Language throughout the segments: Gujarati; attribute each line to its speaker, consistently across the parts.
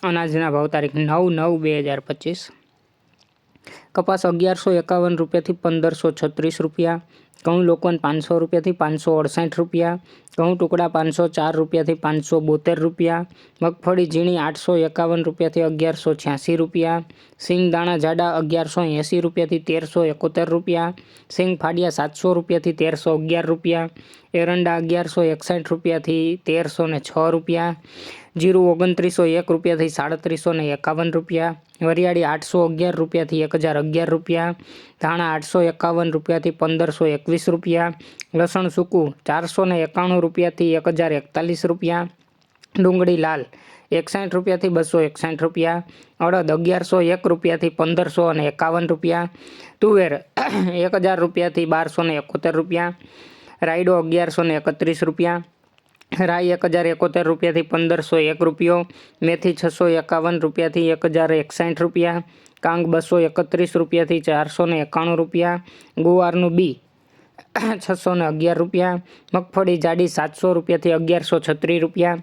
Speaker 1: અનાજના ભાવ તારીખ 9/9/2025। કપાસ 1151 રૂપિયાથી 1536 રૂપિયા, ઘઉં લોકવન 500 રૂપિયાથી 568 રૂપિયા, ઘઉં ટુકડા 504 રૂપિયાથી 572 રૂપિયા, મગફળી ઝીણી 851 રૂપિયાથી 1186 રૂપિયા, સિંગ દાણા જાડા 1180 રૂપિયાથી 1371 રૂપિયા, સિંગ ફાડિયા 700 રૂપિયાથી 1311 રૂપિયા, એરંડા 1161 રૂપિયાથી 1306 રૂપિયા, જીરું 2901 રૂપિયાથી 3751 રૂપિયા, વરિયાળી 811 રૂપિયાથી 1011 રૂપિયા, ધાણા 851 રૂપિયાથી 1521 રૂપિયા, લસણ સૂકું 491 રૂપિયાથી 1041 રૂપિયા, ડુંગળી લાલ 61 રૂપિયાથી 261 રૂપિયા, અડદ 1101 રૂપિયાથી 1551 રૂપિયા, તુવેર 1000 રૂપિયાથી 1271 રૂપિયા, રાયડો 1131 રૂપિયા, રાઈ 1071 રૂપિયાથી 1501 રૂપિયો, મેથી 651 રૂપિયાથી 1061 રૂપિયા, કાંગ 231 રૂપિયાથી 491 રૂપિયા, ગુવારનું બી 611 રૂપિયા, મગફળી જાડી 700 રૂપિયાથી 1136 રૂપિયા,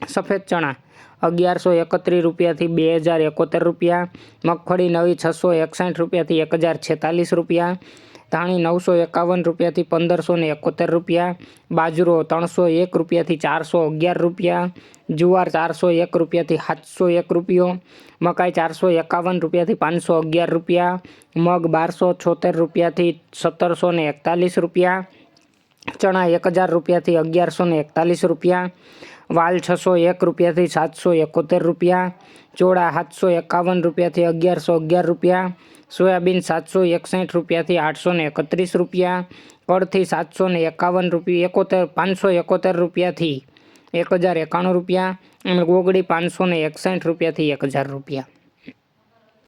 Speaker 1: સફેદ ચણા 1131 રૂપિયાથી 2071 રૂપિયા, મગફળી નવી 661 રૂપિયાથી 1046 રૂપિયા, ધાણી 951 રૂપિયાથી 1571 રૂપિયા, બાજરો 301 રૂપિયાથી 411 રૂપિયા, જુવાર 401 રૂપિયાથી 701 રૂપિયો, મકાઈ 451 રૂપિયાથી 511 રૂપિયા, મગ 1276 રૂપિયાથી 1741 રૂપિયા, ચણા 1000 રૂપિયાથી 1141 રૂપિયા, વાલ 601 રૂપિયાથી 771 રૂપિયા, ચોળા 751 રૂપિયાથી 1111 રૂપિયા, સોયાબીન 761 રૂપિયાથી 831 રૂપિયા, કળથી 751 રૂપિયા 571 રૂપિયાથી 1091 રૂપિયા અને ગોગડી 561 રૂપિયાથી 1000 રૂપિયા।